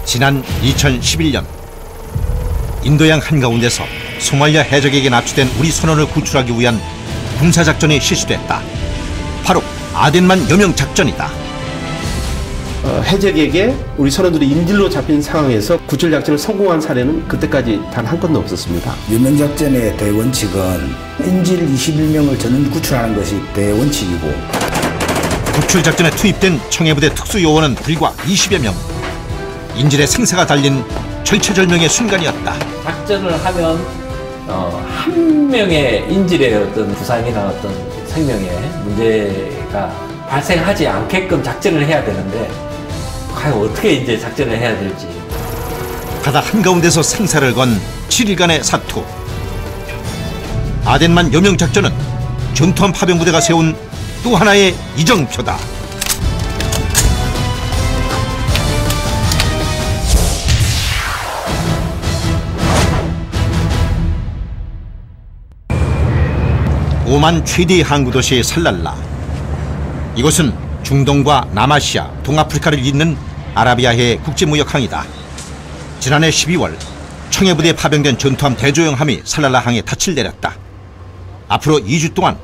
지난 2011년 인도양 한가운데서 소말리아 해적에게 납치된 우리 선원을 구출하기 위한 군사작전이 실시됐다. 바로 아덴만 여명 작전이다. 해적에게 우리 선원들이 인질로 잡힌 상황에서 구출 작전을 성공한 사례는 그때까지 단 한 건도 없었습니다. 여명 작전의 대원칙은 인질 21명을 전원 구출하는 것이 대원칙이고, 구출 작전에 투입된 청해부대 특수요원은 불과 20여 명. 인질의 생사가 달린 절체절명의 순간이었다. 작전을 하면 한 명의 인질의 어떤 부상이나 어떤 생명에 문제가 발생하지 않게끔 작전을 해야 되는데, 과연 어떻게 이제 작전을 해야 될지. 바다 한가운데서 생사를 건 7일간의 사투. 아덴만 여명 작전은 전투함 파병부대가 세운 또 하나의 이정표다. 오만 최대의 항구도시 살랄라. 이곳은 중동과 남아시아, 동아프리카를 잇는 아라비아해 국제무역항이다. 지난해 12월 청해부대에 파병된 전투함 대조영함이 살랄라항에 닻을 내렸다. 앞으로 2주 동안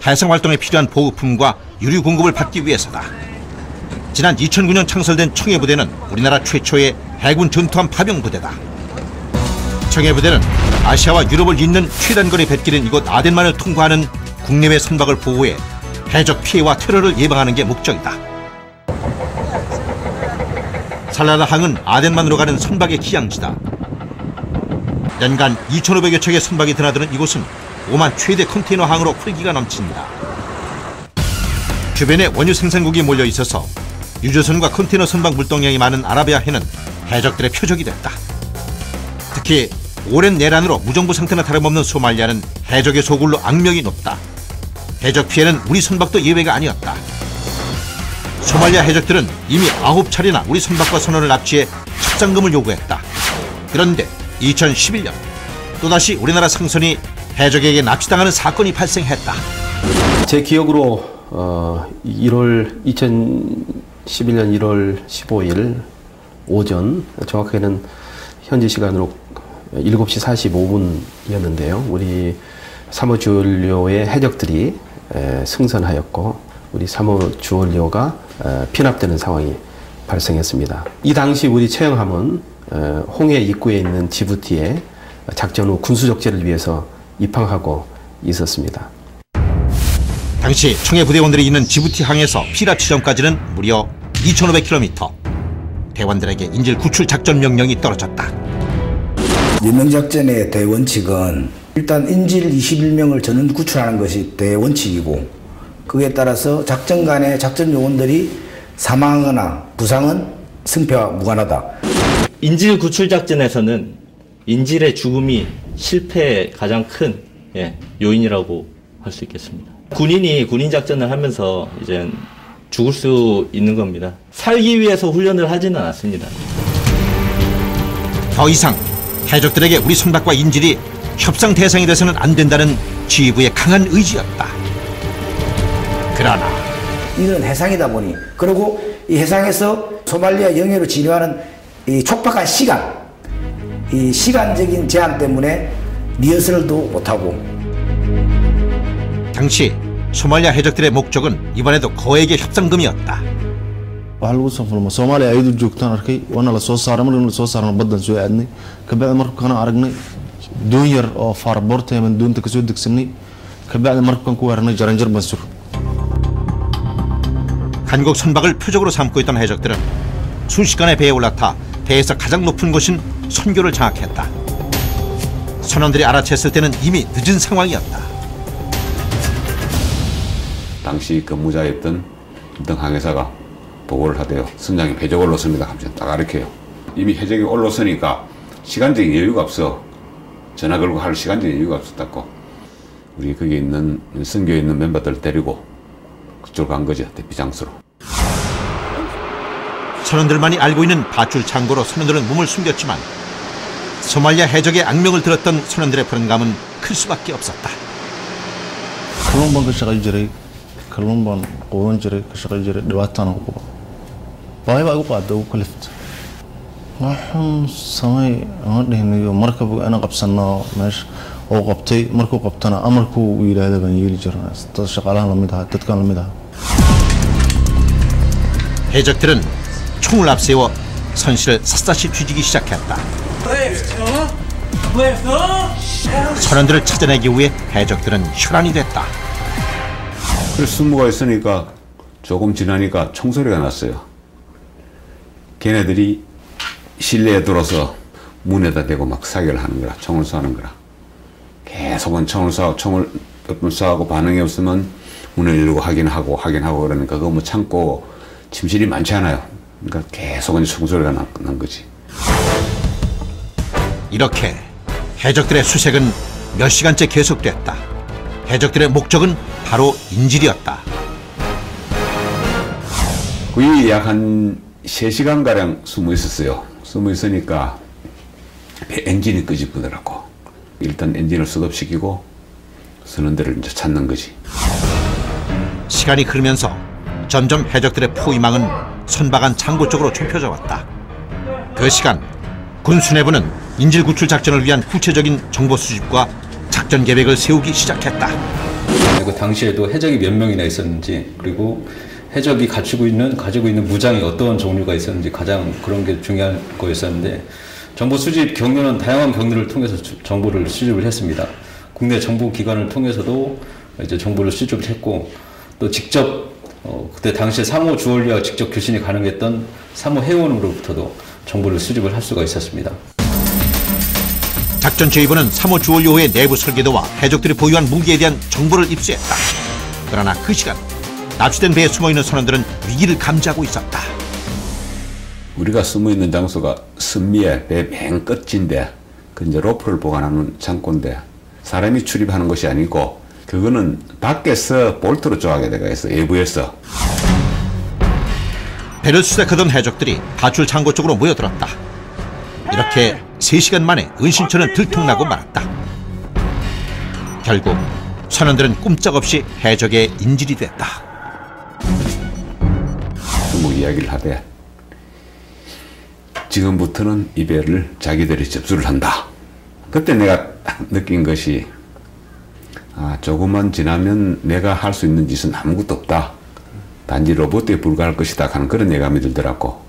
해상활동에 필요한 보급품과 유류 공급을 받기 위해서다. 지난 2009년 창설된 청해부대는 우리나라 최초의 해군 전투함 파병부대다. 청해부대는 아시아와 유럽을 잇는 최단거리 뱃길인 이곳 아덴만을 통과하는 국내외 선박을 보호해 해적 피해와 테러를 예방하는 게 목적이다. 살랄라항은 아덴만으로 가는 선박의 기항지다. 연간 2,500여 척의 선박이 드나드는 이곳은 오만 최대 컨테이너항으로 활기가 넘칩니다. 주변에 원유 생산국이 몰려 있어서 유조선과 컨테이너 선박 물동량이 많은 아라비아해는 해적들의 표적이 됐다. 특히 오랜 내란으로 무정부 상태나 다름없는 소말리아는 해적의 소굴로 악명이 높다. 해적 피해는 우리 선박도 예외가 아니었다. 소말리아 해적들은 이미 9차례나 우리 선박과 선원을 납치해 협상금을 요구했다. 그런데 2011년 또다시 우리나라 상선이 해적에게 납치당하는 사건이 발생했다. 제 기억으로 2011년 1월 15일 오전, 정확하게는 현지 시간으로 7시 45분이었는데요. 우리 사모주원료의 해적들이 승선하였고 우리 사모주원료가 피납되는 상황이 발생했습니다. 이 당시 우리 처형함은 홍해 입구에 있는 지부티에 작전 후 군수적재를 위해서 입항하고 있었습니다. 당시 청해부대원들이 있는 지부티항에서 피랍 지점까지는 무려 2,500km. 대원들에게 인질 구출 작전 명령이 떨어졌다. 여명 작전의 대원칙은 일단 인질 21명을 전원 구출하는 것이 대원칙이고, 그에 따라서 작전 간의 작전 요원들이 사망하거나 부상은 승패와 무관하다. 인질 구출 작전에서는 인질의 죽음이 실패의 가장 큰 요인이라고 할 수 있겠습니다. 군인이 군인 작전을 하면서 이제 죽을 수 있는 겁니다. 살기 위해서 훈련을 하지는 않습니다. 더 이상 해적들에게 우리 선박과 인질이 협상 대상이 돼서는 안 된다는 지휘부의 강한 의지였다. 그러나 이건 해상이다 보니, 그리고 이 해상에서 소말리아 영해로 진입하는 이 촉박한 시간, 이 시간적인 제한 때문에 리허설도 못하고. 당시 소말리아 해적들의 목적은 이번에도 거액의 협상금이었다. waxaa lagu soo fulmo Soomaaliya ayadu joogtaan arkay waana la soo saaray markii la soo saaray badan soo aadnay kabacdi markaan aragnay doon yar oo faarboorteeman doonta ka soo degsanay kabacdi markaan ku weeranay jaranjar basur. 한국 선박을 표적으로 삼고 있던 해적들은 순식간에 배에 올라타 배에서 가장 높은 곳인 선교를 장악했다. 선원들이 알아챘을 때는 이미 늦은 상황이었다. 당시 근무자였던 김등 항해사가 보고를 하대요. 선장이 해적 올랐습니다. 하면서 딱 가르쳐요. 이미 해적이 올랐으니까 시간적인 여유가 없어. 전화 걸고 할 시간적인 여유가 없었다고. 우리 거기 있는 선교에 있는 멤버들 데리고 그쪽으로 간 거죠. 대피 장소로. 선원들만이 알고 있는 밧줄 창고로 선원들은 몸을 숨겼지만 소말리아 해적의 악명을 들었던 선원들의 불안감은 클 수밖에 없었다. kalluun baan ka shaqay jiray, kalluun baan quudan jiray, ka shaqay jiray, dhibaatana ku qaba. Baahi baa igu qaaday ugu kaliftay. waxaan samay aan dhehnayo markaba inaan qabsano meesha oo qabtay markuu qabtana amarkuu uu yiraahdo baan yeeli jirnaa dad shaqaalaha la mid ah dadkan la mid ah 해적들은 총을 앞세워 선실을 샅샅이 뒤지기 시작했다. 선원들을 찾아내기 위해 해적들은 혈안이 됐다. 그래서 승무가 있으니까 조금 지나니까 총소리가 났어요. 걔네들이 실내에 들어서 문에다 대고 막 사격을 하는 거라. 총을 쏘는 거라. 계속은 총을 쏘고 반응이 없으면 문을 열고 확인하고 그러니까 그거 뭐 참고 침실이 많지 않아요. 그러니까 계속은 총소리가 난 거지. 이렇게 해적들의 수색은 몇 시간째 계속됐다. 해적들의 목적은 바로 인질이었다. 거의 약 한 3시간가량 숨어 있었어요. 숨어 있으니까 배 엔진이 끄집어더라고. 일단 엔진을 스톱시키고 선원들을 이제 찾는 거지. 시간이 흐르면서 점점 해적들의 포위망은 선박한 창고 쪽으로 좁혀져 왔다. 그 시간 군 수뇌부는 인질 구출 작전을 위한 구체적인 정보 수집과 작전 계획을 세우기 시작했다. 그 당시에도 해적이 몇 명이나 있었는지 그리고 해적이 가지고 있는 무장이 어떤 종류가 있었는지 가장 그런 게 중요한 거였었는데 정보 수집 경로는 다양한 경로를 통해서 정보를 수집을 했습니다. 국내 정보 기관을 통해서도 이제 정보를 수집을 했고 또 직접 그때 당시에 3호 주얼리와 직접 교신이 가능했던 3호 회원으로부터도 정보를 수집을 할 수가 있었습니다. 작전지휘부는 3호 주얼리호의 내부 설계도와 해적들이 보유한 무기에 대한 정보를 입수했다. 그러나 그 시간 납치된 배에 숨어있는 선원들은 위기를 감지하고 있었다. 우리가 숨어있는 장소가 선미의 배 맨 끝인데 그 이제 로프를 보관하는 창고인데 사람이 출입하는 것이 아니고 그거는 밖에서 볼트로 조하게 되어 있어. 외부에서. 배를 수색하던 해적들이 가출 창고 쪽으로 모여들었다. 이렇게 3시간 만에 은신처는 들통나고 말았다. 결국 선원들은 꼼짝없이 해적의 인질이 됐다. 뭐 이야기를 하되 지금부터는 이 배를 자기들이 접수를 한다. 그때 내가 느낀 것이 조금만 지나면 내가 할 수 있는 짓은 아무것도 없다. 단지 로봇에 불과할 것이다 하는 그런 예감이 들더라고.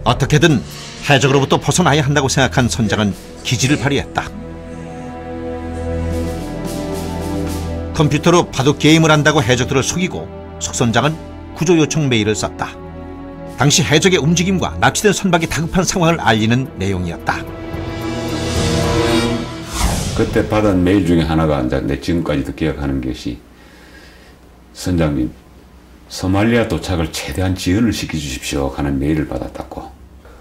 어떻게든 해적으로부터 벗어나야 한다고 생각한 선장은 기지를 발휘했다. 컴퓨터로 바둑 게임을 한다고 해적들을 속이고 속 선장은 구조 요청 메일을 썼다. 당시 해적의 움직임과 납치된 선박이 다급한 상황을 알리는 내용이었다. 그때 받은 메일 중에 하나가 내 지금까지도 기억하는 것이 선장님 소말리아 도착을 최대한 지연을 시켜주십시오 하는 메일을 받았다고.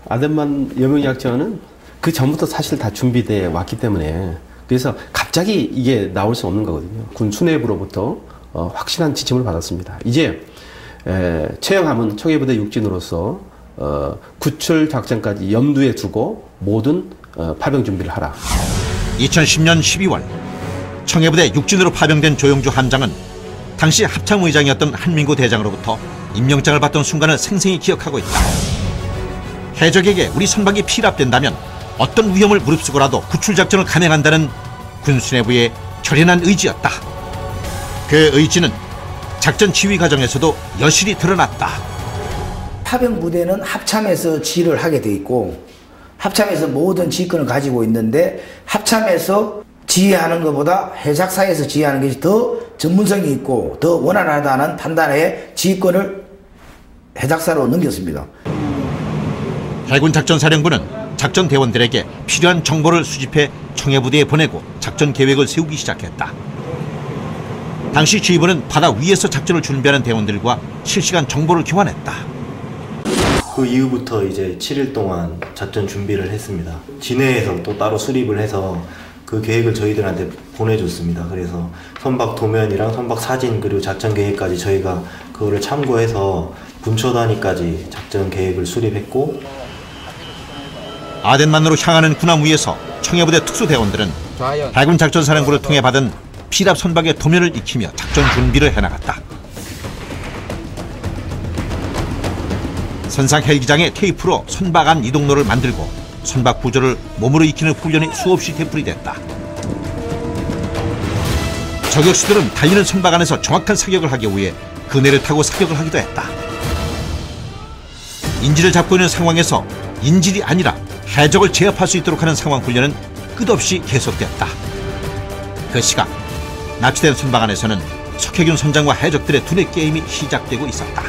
아덴만 여명작전은 그 전부터 사실 다 준비돼 왔기 때문에 그래서 갑자기 이게 나올 수 없는 거거든요. 군 수뇌부로부터 확실한 지침을 받았습니다. 이제 최영함은 청해부대 육진으로서 구출 작전까지 염두에 두고 모든 파병 준비를 하라. 2010년 12월 청해부대 육진으로 파병된 조영주 함장은 당시 합참의장이었던 한민구 대장으로부터 임명장을 받던 순간을 생생히 기억하고 있다. 해적에게 우리 선박이 피랍된다면 어떤 위험을 무릅쓰고라도 구출작전을 감행한다는 군수뇌부의 결연한 의지였다. 그 의지는 작전 지휘 과정에서도 여실히 드러났다. 파병 부대는 합참에서 지휘를 하게 돼 있고 합참에서 모든 지휘권을 가지고 있는데 합참에서 지휘하는 것보다 해작사에서 지휘하는 것이 더 전문성이 있고 더 원활하다는 판단에 지휘권을 해작사로 넘겼습니다. 해군작전사령부는 작전 대원들에게 필요한 정보를 수집해 청해부대에 보내고 작전 계획을 세우기 시작했다. 당시 지휘부는 바다 위에서 작전을 준비하는 대원들과 실시간 정보를 교환했다. 그 이후부터 이제 7일 동안 작전 준비를 했습니다. 진해에서 또 따로 수립을 해서 그 계획을 저희들한테 보내줬습니다. 그래서 선박 도면이랑 선박 사진 그리고 작전 계획까지 저희가 그거를 참고해서 군처 단위까지 작전 계획을 수립했고 아덴만으로 향하는 군함 위에서 청해부대 특수대원들은 해군작전사령부를 통해 받은 피랍 선박의 도면을 익히며 작전 준비를 해나갔다. 선상 헬기장에 테이프로 선박 안 이동로를 만들고 선박 구조를 몸으로 익히는 훈련이 수없이 되풀이됐다. 저격수들은 달리는 선박 안에서 정확한 사격을 하기 위해 그네를 타고 사격을 하기도 했다. 인질을 잡고 있는 상황에서 인질이 아니라 해적을 제압할 수 있도록 하는 상황 훈련은 끝없이 계속됐다. 그 시각 납치된 선박 안에서는 석혜균 선장과 해적들의 두뇌 게임이 시작되고 있었다.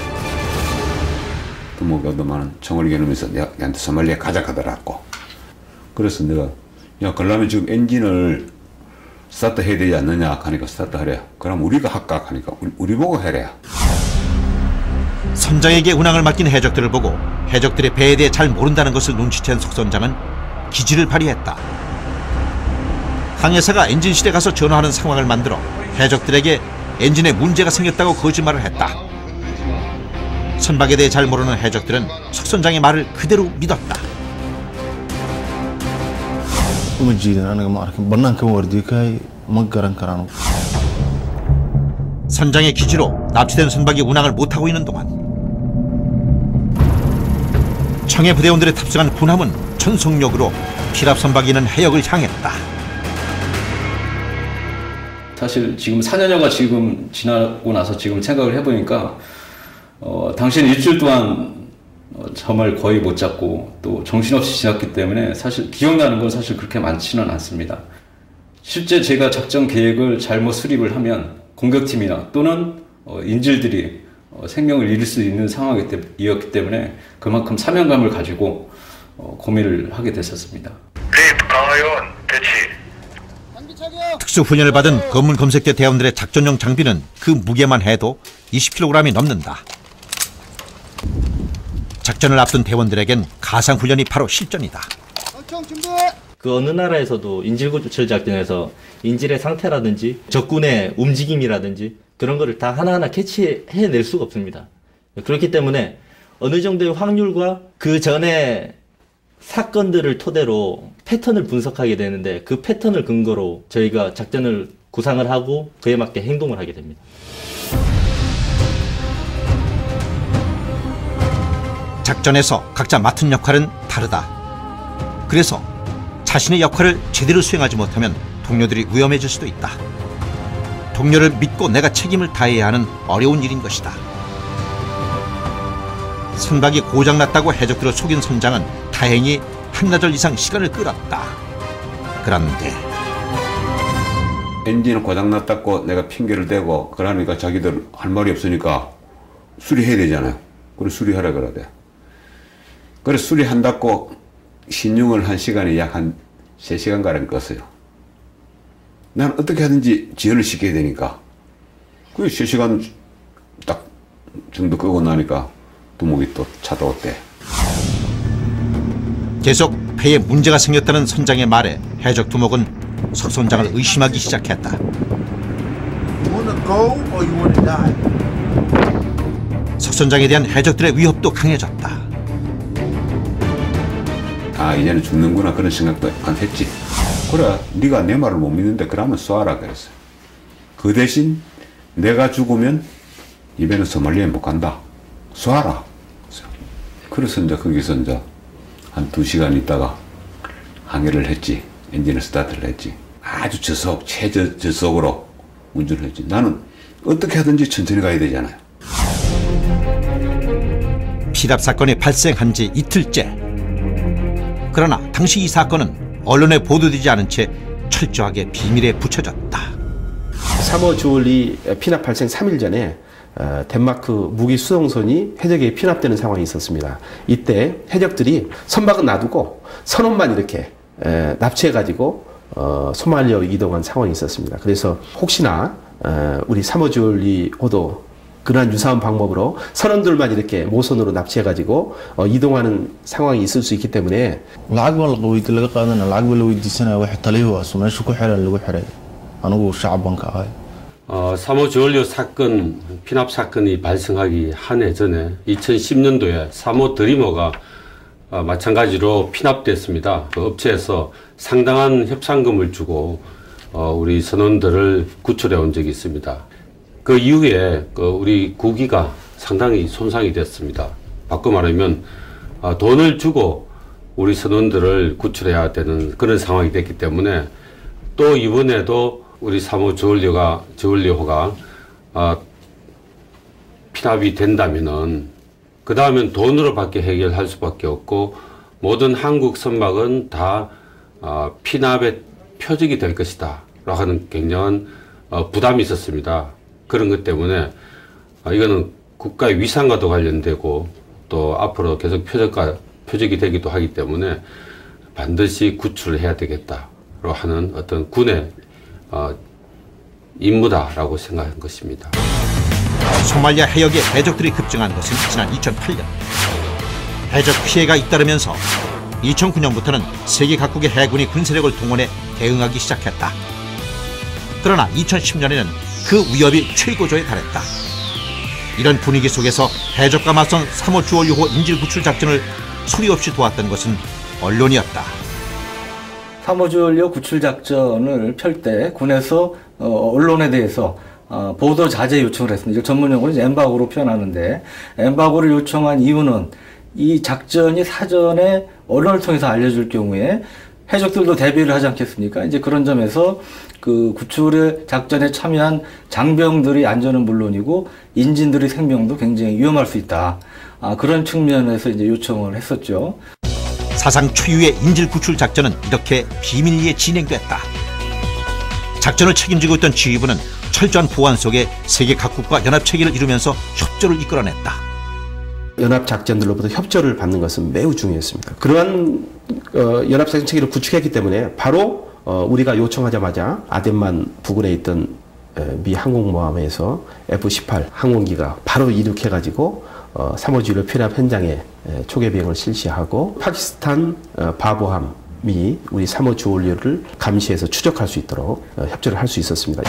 두목이 얻어만은 총을 겨누면서 내한테 소말리에 가자 하더라고. 그래서 내가 야 그러려면 지금 엔진을 스타트 해야 되지 않느냐 하니까 스타트 하래. 그럼 우리가 할까 하니까 우리 보고 해래. 선장에게 운항을 맡긴 해적들을 보고 해적들의 배에 대해 잘 모른다는 것을 눈치챈 석 선장은 기지를 발휘했다. 항해사가 엔진실에 가서 전화하는 상황을 만들어 해적들에게 엔진에 문제가 생겼다고 거짓말을 했다. 선박에 대해 잘 모르는 해적들은 석 선장의 말을 그대로 믿었다. 선장의 기지로 납치된 선박이 운항을 못하고 있는 동안 청해 부대원들이 탑승한 군함은 전속력으로 피랍 선박이 있는 해역을 향했다. 사실 지금 4년여가 지금 지나고 나서 지금 생각을 해보니까 당시는 일주일 동안 잠을 거의 못 잤고 또 정신없이 지났기 때문에 사실 기억나는 건 사실 그렇게 많지는 않습니다. 실제 제가 작전 계획을 잘못 수립을 하면 공격팀이나 또는 인질들이 생명을 잃을 수 있는 상황이었기 때문에 그만큼 사명감을 가지고 고민을 하게 됐었습니다. 강하연 대치. 특수훈련을 받은 검문 검색대 대원들의 작전용 장비는 그 무게만 해도 20kg이 넘는다. 작전을 앞둔 대원들에겐 가상훈련이 바로 실전이다. 그 어느 나라에서도 인질구출 작전에서 인질의 상태라든지 적군의 움직임이라든지 그런 거를 다 하나하나 캐치해낼 수가 없습니다. 그렇기 때문에 어느 정도의 확률과 그 전에 사건들을 토대로 패턴을 분석하게 되는데 그 패턴을 근거로 저희가 작전을 구상을 하고 그에 맞게 행동을 하게 됩니다. 작전에서 각자 맡은 역할은 다르다. 그래서 자신의 역할을 제대로 수행하지 못하면 동료들이 위험해질 수도 있다. 동료를 믿고 내가 책임을 다해야 하는 어려운 일인 것이다. 선박이 고장났다고 해적들을 속인 선장은 다행히 한나절 이상 시간을 끌었다. 그런데 엔진은 고장났다고 내가 핑계를 대고 그러니까 자기들 할 말이 없으니까 수리해야 되잖아요. 그래 수리하라 그러대. 그래 수리한다고 신용을 한 시간이 약 한 3시간가량 껐어요. 난 어떻게 하든지 지연을 시켜야 되니까 그 3시간 딱 정도 끄고 나니까 두목이 또 찾아왔대. 계속 배에 문제가 생겼다는 선장의 말에 해적 두목은 석 선장을 의심하기 시작했다. 석 선장에 대한 해적들의 위협도 강해졌다. 아 이제는 죽는구나 그런 생각도 안 했지. 그래 네가 내 말을 못 믿는데 그러면 쏘아라 그랬어요. 그 대신 내가 죽으면 이번에는 소말리에 못 간다. 쏘아라. 그래서 이제 거기서 이제 한 2시간 있다가 항해를 했지. 엔진을 스타트를 했지. 아주 저속 최저속으로 운전을 했지. 나는 어떻게 하든지 천천히 가야 되잖아요. 피랍 사건이 발생한 지 이틀째. 그러나 당시 이 사건은 언론에 보도되지 않은 채 철저하게 비밀에 붙여졌다. 3호 주얼리 피납 발생 3일 전에 덴마크 무기 수송선이 해적에 피납되는 상황이 있었습니다. 이때 해적들이 선박은 놔두고 선원만 이렇게 납치해가지고 소말리아로 이동한 상황이 있었습니다. 그래서 혹시나 우리 3호 주얼리 호도 그러한 유사한 방법으로 선원들만 이렇게 모선으로 납치해가지고 이동하는 상황이 있을 수 있기 때문에 사모 주얼리 사건, 피납 사건이 발생하기 한 해 전에 2010년도에 사모 드리머가 마찬가지로 피납됐습니다. 그 업체에서 상당한 협상금을 주고 우리 선원들을 구출해 온 적이 있습니다. 그 이후에 우리 구기가 상당히 손상이 됐습니다. 바꿔 말하면 돈을 주고 우리 선원들을 구출해야 되는 그런 상황이 됐기 때문에 또 이번에도 우리 3호 저울리호가 피납이 된다면은 그 다음엔 돈으로밖에 해결할 수밖에 없고 모든 한국 선박은 다 피납의 표적이 될 것이다 라고 하는 굉장한 부담이 있었습니다. 그런 것 때문에 이거는 국가의 위상과도 관련되고 또 앞으로 계속 표적이 되기도 하기 때문에 반드시 구출을 해야 되겠다라고 하는 어떤 군의 임무다라고 생각한 것입니다. 소말리아 해역에 해적들이 급증한 것은 지난 2008년. 해적 피해가 잇따르면서 2009년부터는 세계 각국의 해군이 군사력을 동원해 대응하기 시작했다. 그러나 2010년에는 그 위협이 최고조에 달했다. 이런 분위기 속에서 해적과 맞선 3호 주얼리호 인질 구출 작전을 소리 없이 도왔던 것은 언론이었다. 3호 주얼리호 구출 작전을 펼 때 군에서 언론에 대해서 보도 자제 요청을 했습니다. 이걸 전문용어로 엠바고로 표현하는데, 엠바고를 요청한 이유는 이 작전이 사전에 언론을 통해서 알려줄 경우에 해적들도 대비를 하지 않겠습니까? 이제 그런 점에서 그 구출의 작전에 참여한 장병들의 안전은 물론이고 인진들의 생명도 굉장히 위험할 수 있다. 그런 측면에서 이제 요청을 했었죠. 사상 초유의 인질 구출 작전은 이렇게 비밀리에 진행됐다. 작전을 책임지고 있던 지휘부는 철저한 보안 속에 세계 각국과 연합 체계를 이루면서 협조를 이끌어냈다. 연합 작전들로부터 협조를 받는 것은 매우 중요했습니다. 그러한 연합 작전 체계를 구축했기 때문에 바로 우리가 요청하자마자 아덴만 부근에 있던 미 항공모함에서 F-18 항공기가 바로 이륙해가지고 3호 주얼리호 피납 현장에 초계 비행을 실시하고 파키스탄 바보함이 우리 3호 주얼리호를 감시해서 추적할 수 있도록 협조를 할 수 있었습니다.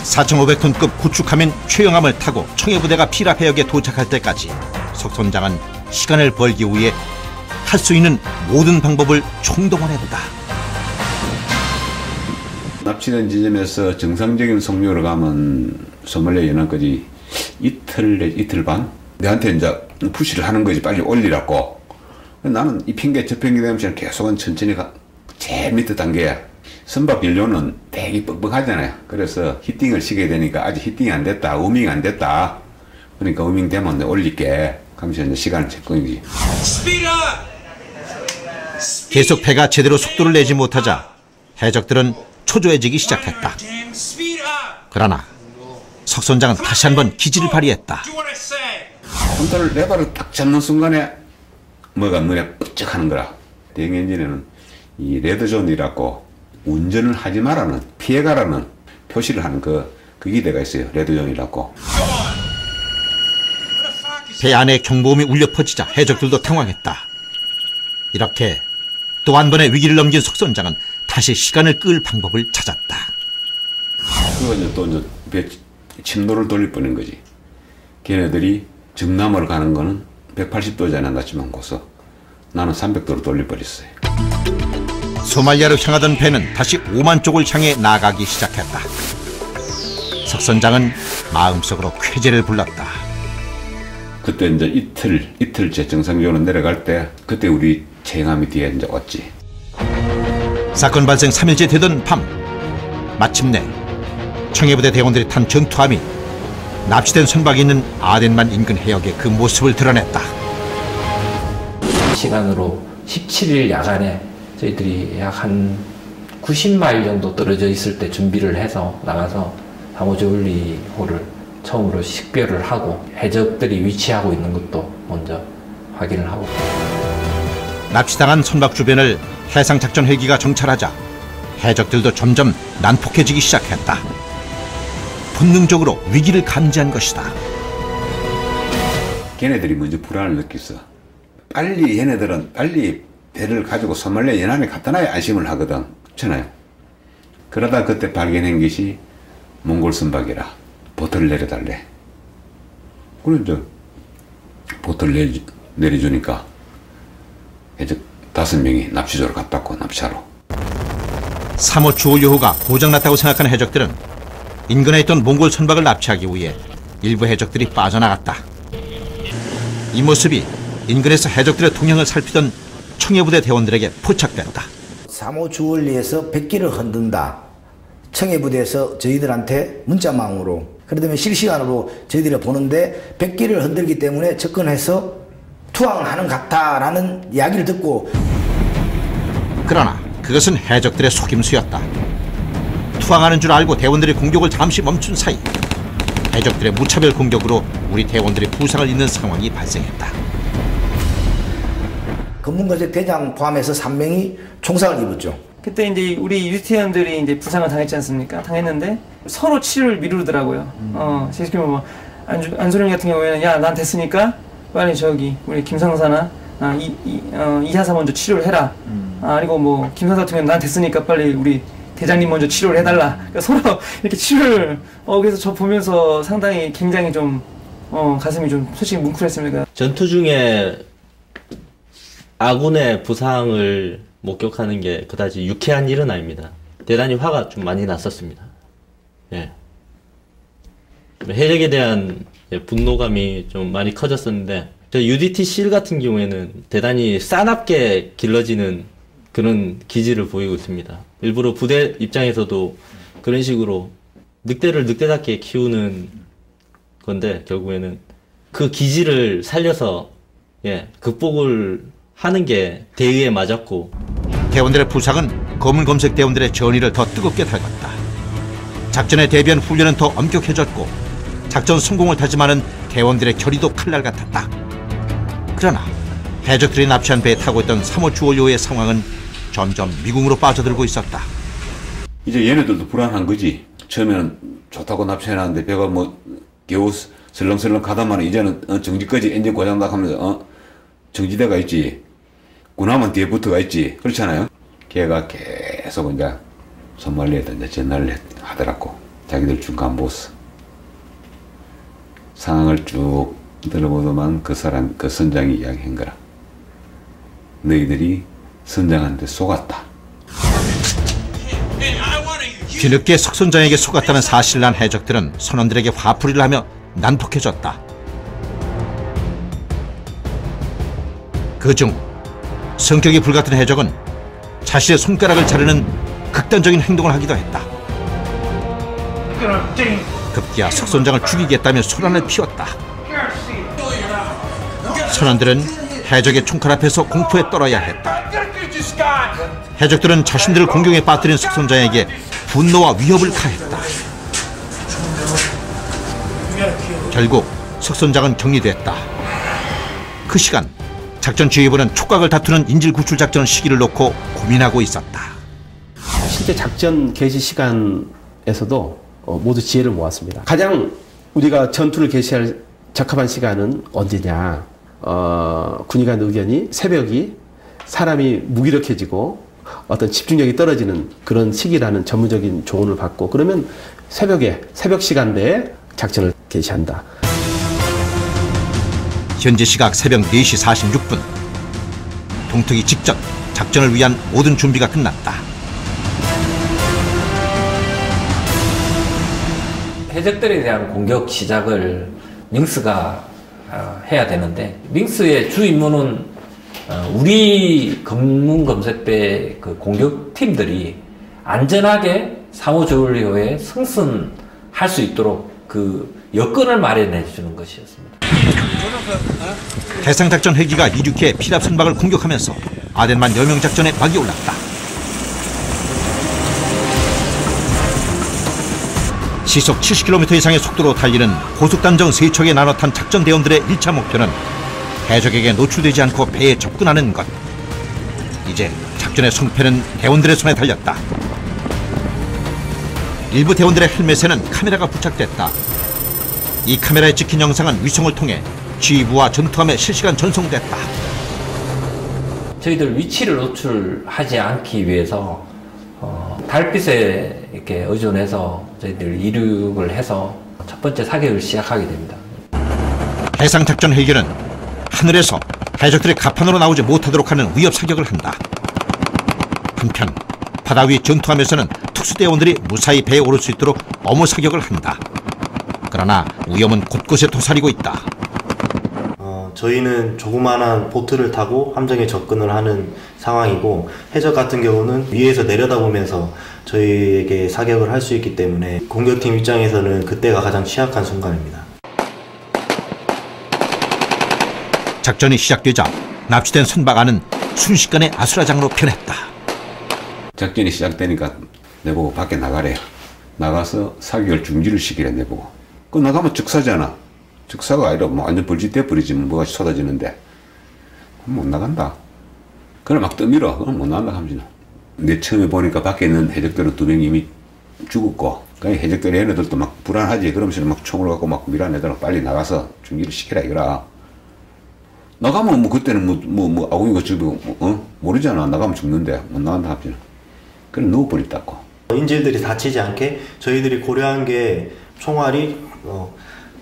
4,500톤급 구축함인 최영함을 타고 청해부대가 피납 해역에 도착할 때까지 석 선장은 시간을 벌기 위해 할 수 있는 모든 방법을 총동원했다. 납치된 지점에서 정상적인 속력으로 가면 소말리아 연안까지 이틀 반? 내한테 이제 푸시를 하는 거지, 빨리 올리라고. 나는 이 핑계 저 핑계 되면 계속 천천히 제일 밑에 단계야. 선박 연료는 되게 뻑뻑하잖아요. 그래서 히팅을 시켜야 되니까 아직 히팅이 안 됐다, 우밍 안 됐다. 그러니까 우밍 되면 올릴게 하면서 이제 시간을 쟀거든. 계속 배가 제대로 속도를 내지 못하자 해적들은 초조해지기 시작했다. 그러나 석 선장은 다시 한번 기지를 발휘했다. 컨트롤 레버를 딱 잡는 순간에 뭐가 눈에 뻑쩍 하는 거라. 대형 엔진에는 이 레드존이라고 운전을 하지 말라는, 피해가라는 표시를 하는 그 기대가 있어요. 레드존이라고. 배 안에 경보음이 울려 퍼지자 해적들도 당황했다. 이렇게 또 한 번의 위기를 넘긴 석 선장은 다시 시간을 끌 방법을 찾았다. 그거 이제 또 이제 배 침노를 돌릴 뻔한 거지. 걔네들이 정남으로 가는 거는 180도잖아, 낮지만 고서. 나는 300도로 돌려버렸어요. 소말리아로 향하던 배는 다시 오만 쪽을 향해 나가기 시작했다. 석 선장은 마음속으로 쾌재를 불렀다. 그때 이제 이틀째 정상적으로 내려갈 때, 그때 우리 체행함이 뒤에 이제 왔지. 사건 발생 3일째 되던 밤, 마침내 청해부대 대원들이 탄 전투함이 납치된 선박이 있는 아덴만 인근 해역에 그 모습을 드러냈다. 시간으로 17일 야간에 저희들이 약 한 90마일 정도 떨어져 있을 때 준비를 해서 나가서 3호 주얼리호를 처음으로 식별을 하고 해적들이 위치하고 있는 것도 먼저 확인을 하고, 납치당한 선박 주변을 해상작전 헬기가 정찰하자 해적들도 점점 난폭해지기 시작했다. 본능적으로 위기를 감지한 것이다. 걔네들이 먼저 불안을 느꼈어. 얘네들은 빨리 배를 가지고 소말리아 연안에 갖다 놔야 안심을 하거든. 그렇잖아요. 그러다 그때 발견한 것이 몽골 선박이라 보트를 내려달래. 그래 이제 보트를 내려주니까 해적 5명이 납치조로 갔다고, 납치하러. 3호 주얼리호가 고장났다고 생각하는 해적들은 인근에 있던 몽골 선박을 납치하기 위해 일부 해적들이 빠져나갔다. 이 모습이 인근에서 해적들의 동향을 살피던 청해부대 대원들에게 포착됐다. 3호 주얼리에서 백기를 흔든다. 청해부대에서 저희들한테 문자망으로, 그러면 실시간으로 저희들이 보는데 백기를 흔들기 때문에 접근해서 투항하는 것 같다라는 이야기를 듣고, 그러나 그것은 해적들의 속임수였다. 투항하는 줄 알고 대원들의 공격을 잠시 멈춘 사이 해적들의 무차별 공격으로 우리 대원들의 부상을 입는 상황이 발생했다. 검문검색 대장 포함해서 3명이 총상을 입었죠. 그때 이제 우리 유티원들이 이제 부상을 당했지 않습니까? 당했는데 서로 치료를 미루더라고요. 제시키면 뭐 안소령 같은 경우에는 야, 난 됐으니까 빨리 저기 우리 김상사나 이하사 먼저 치료를 해라. 그리고 뭐 김상사 같은 경우는 난 됐으니까 빨리 우리 대장님 먼저 치료를 해달라. 그러니까 서로 이렇게 치료를 그래서 저 보면서 상당히 굉장히 좀 가슴이 좀 솔직히 뭉클했습니다. 전투 중에 아군의 부상을 목격하는 게 그다지 유쾌한 일은 아닙니다. 대단히 화가 좀 많이 났었습니다. 예. 해적에 대한 분노감이 좀 많이 커졌었는데, 저 UDT 실 같은 경우에는 대단히 싸납게 길러지는 그런 기질을 보이고 있습니다. 일부러 부대 입장에서도 그런 식으로 늑대를 늑대답게 키우는 건데, 결국에는 그 기질을 살려서 극복을 하는 게 대의에 맞았고, 대원들의 부상은 검은검색 대원들의 전의를 더 뜨겁게 달궜다. 작전에 대비한 훈련은 더 엄격해졌고 작전 성공을 다짐하는 대원들의 결의도 칼날 같았다. 그러나 해적들이 납치한 배에 타고 있던 3호 주얼료의 상황은 점점 미궁으로 빠져들고 있었다. 이제 얘네들도 불안한 거지. 처음에는 좋다고 납치해놨는데 배가 뭐 겨우 설렁설렁 가다만 이제는 정지까지 엔진 고장나 하면서 정지대가 있지. 군함은 뒤에 붙어가 있지. 그렇잖아요. 걔가 계속 이제 소말리에다 이제 전화를 하더라고. 자기들 중간 보스. 상황을 쭉 들어보더만 그 선장이 이야기한 거라. 너희들이 선장한테 속았다. 뒤늦게 석선장에게 속았다는 사실을 난 해적들은 선원들에게 화풀이를 하며 난폭해졌다. 그중 성격이 불같은 해적은 자신의 손가락을 자르는 극단적인 행동을 하기도 했다. 급기야 석선장을 죽이겠다며 소란을 피웠다. 선원들은 해적의 총칼 앞에서 공포에 떨어야 했다. 해적들은 자신들을 공경에 빠뜨린 석선장에게 분노와 위협을 가했다. 결국 석선장은 격리됐다. 그 시간 작전 지휘부는 촉각을 다투는 인질 구출 작전 시기를 놓고 고민하고 있었다. 실제 작전 개시 시간에서도 모두 지혜를 모았습니다. 가장 우리가 전투를 개시할 적합한 시간은 언제냐. 군의관 의견이 새벽이 사람이 무기력해지고 어떤 집중력이 떨어지는 그런 시기라는 전문적인 조언을 받고, 그러면 새벽 시간대에 작전을 개시한다. 현지 시각 새벽 4시 46분. 동트기 직전 작전을 위한 모든 준비가 끝났다. 해적들에 대한 공격 시작을 밍스가 해야 되는데, 밍스의 주 임무는 우리 검문검색대 그 공격팀들이 안전하게 3호 주얼리호에 승선할 수 있도록 그 여건을 마련해 주는 것이었습니다. 해상작전 헬기가 이륙해 피랍 선박을 공격하면서 아덴만 여명 작전에 막이 올랐다. 시속 70km 이상의 속도로 달리는 고속단정 3척에 나눠 탄 작전 대원들의 1차 목표는 해적에게 노출되지 않고 배에 접근하는 것. 이제 작전의 성패는 대원들의 손에 달렸다. 일부 대원들의 헬멧에는 카메라가 부착됐다. 이 카메라에 찍힌 영상은 위성을 통해 지휘부와 전투함에 실시간 전송됐다. 저희들 위치를 노출하지 않기 위해서 달빛에 이렇게 의존해서 저희들 이륙을 해서 첫 번째 사격을 시작하게 됩니다. 해상작전 헬기는 하늘에서 해적들이 갑판으로 나오지 못하도록 하는 위협 사격을 한다. 한편 바다 위 전투함에서는 특수대원들이 무사히 배에 오를 수 있도록 어무 사격을 한다. 그러나 위험은 곳곳에 도사리고 있다. 저희는 조그마한 보트를 타고 함정에 접근을 하는 상황이고, 해적 같은 경우는 위에서 내려다보면서 저희에게 사격을 할 수 있기 때문에 공격팀 입장에서는 그때가 가장 취약한 순간입니다. 작전이 시작되자 납치된 선박안은 순식간에 아수라장으로 변했다. 작전이 시작되니까 내보고 밖에 나가래요. 나가서 사격을 중지를 시키래 내보고. 그 나가면 즉사잖아. 즉사가 아니라 뭐 완전 벌짓대 버리지 뭐가 쏟아지는데 못 나간다. 그럼 막 떠밀어. 그럼 못 나간다 하면서. 내 처음에 보니까 밖에 있는 해적들은 2명 이미 죽었고, 그러니까 해적들 얘네들도 막 불안하지. 그러면서 막 총을 갖고 막 밀어내더라. 빨리 나가서 중지를 시키라 이거라. 나가면 뭐 그때는 뭐 아궁이가 죽고 모르잖아. 나가면 죽는데 못 나간다 하면서. 그럼 누워버렸다고. 인질들이 다치지 않게 저희들이 고려한 게 총알이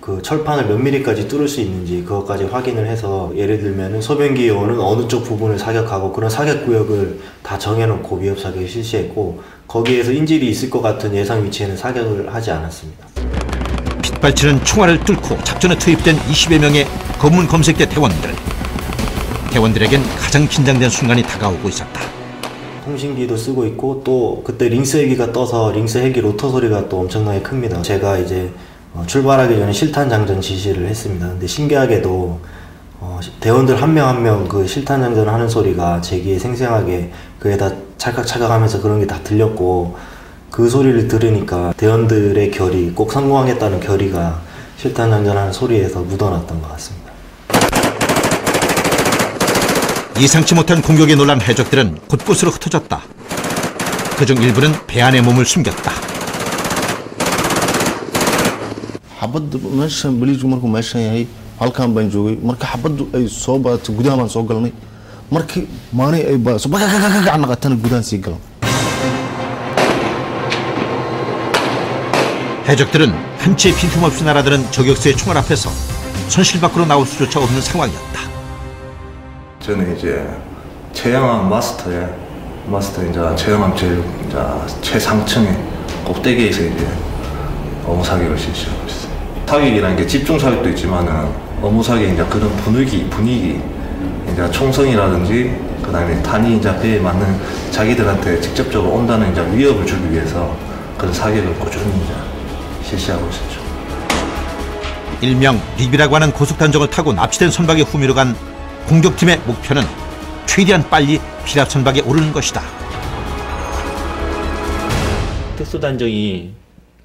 그 철판을 몇 미리까지 뚫을 수 있는지 그것까지 확인을 해서, 예를 들면 소변기 요원은 어느 쪽 부분을 사격하고 그런 사격 구역을 다 정해놓고 위협 사격을 실시했고, 거기에서 인질이 있을 것 같은 예상 위치에는 사격을 하지 않았습니다. 빗발치는 총알을 뚫고 작전에 투입된 20여 명의 검문 검색대 대원들에겐 가장 긴장된 순간이 다가오고 있었다. 통신기도 쓰고 있고, 또 그때 링스 헬기가 떠서 링스 헬기 로터 소리가 또 엄청나게 큽니다. 제가 이제 출발하기 전에 실탄 장전 지시를 했습니다. 근데 신기하게도 대원들 한 명 한 명 그 실탄 장전을 하는 소리가 제 귀에 생생하게 그에다 찰칵찰칵하면서 그런 게 다 들렸고, 그 소리를 들으니까 대원들의 결의, 꼭 성공하겠다는 결의가 실탄 장전하는 소리에서 묻어났던 것 같습니다. 예상치 못한 공격에 놀란 해적들은 곳곳으로 흩어졌다. 그중 일부는 배 안에 몸을 숨겼다. xabad meeshan baliisku markuu meeshan yahay halkan baan joogay marka xabadu ay soo baato gudaha baan soo galnay markii maani ay baaso naqatana gudahan sii galan. 해적들은 한 채 빈틈없이 날아드는 저격수의 총알 앞에서 손실 밖으로 나올 수조차 없는 상황이었다. 저는 이제 최영암 마스터에 이제 최영암 제일 최상층의 꼭대기에서 이제 어무 사격을 실시하고 있어요. 사격이라는 게 집중 사격도 있지만은 어무 사격 이제 그런 분위기 이제 총성이라든지 그다음에 탄이 이제 배에 맞는 자기들한테 직접적으로 온다는 이제 위협을 주기 위해서 그런 사격을 꾸준히 이제 실시하고 있었죠. 일명 립이라고 하는 고속단정을 타고 납치된 선박의 후미로 간 공격팀의 목표는 최대한 빨리 피랍 선박에 오르는 것이다. 특수단정이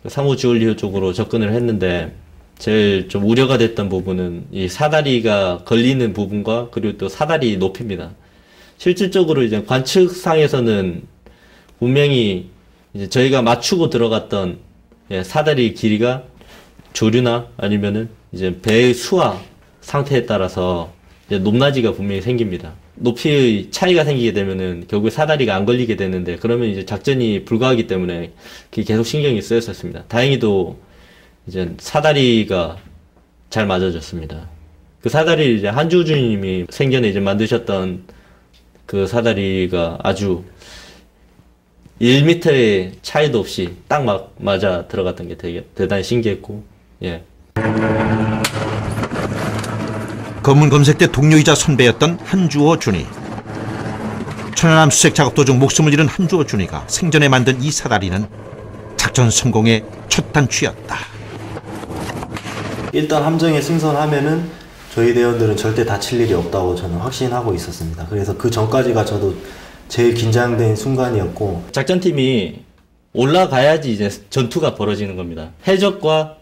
3호 주얼리호 쪽으로 접근을 했는데, 제일 좀 우려가 됐던 부분은 이 사다리가 걸리는 부분과 그리고 또 사다리 높이입니다. 실질적으로 이제 관측상에서는 분명히 이제 저희가 맞추고 들어갔던 사다리 길이가 조류나 아니면은 이제 배의 수와 상태에 따라서 이제 높낮이가 분명히 생깁니다. 높이의 차이가 생기게 되면은 결국에 사다리가 안 걸리게 되는데, 그러면 이제 작전이 불가하기 때문에 그게 계속 신경이 쓰였었습니다. 다행히도 이제 사다리가 잘 맞아졌습니다. 그 사다리 이제 한주주님이 생전에 이제 만드셨던 그 사다리가 아주 1m의 차이도 없이 딱 맞아 들어갔던 게 되게 대단히 신기했고, 예. 검문 검색대 동료이자 선배였던 한주호 준이. 천안함 수색 작업 도중 목숨을 잃은 한주호 준이가 생전에 만든 이 사다리는 작전 성공의 첫 단추였다. 일단 함정에 승선하면은 저희 대원들은 절대 다칠 일이 없다고 저는 확신하고 있었습니다. 그래서 그 전까지가 저도 제일 긴장된 순간이었고, 작전팀이 올라가야지 이제 전투가 벌어지는 겁니다. 해적과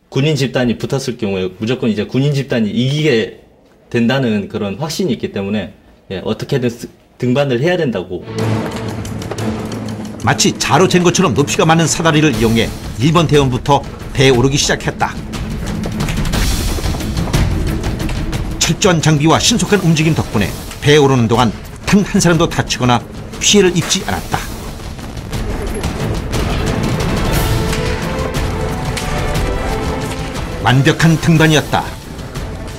군인 집단이 붙었을 경우에 무조건 이제 군인 집단이 이기게 된다는 그런 확신이 있기 때문에, 예, 어떻게든 등반을 해야 된다고. 마치 자로 잰 것처럼 높이가 많은 사다리를 이용해 1번 대원부터 배에 오르기 시작했다. 철저한 장비와 신속한 움직임 덕분에 배에 오르는 동안 단 한 사람도 다치거나 피해를 입지 않았다. 완벽한 등반이었다.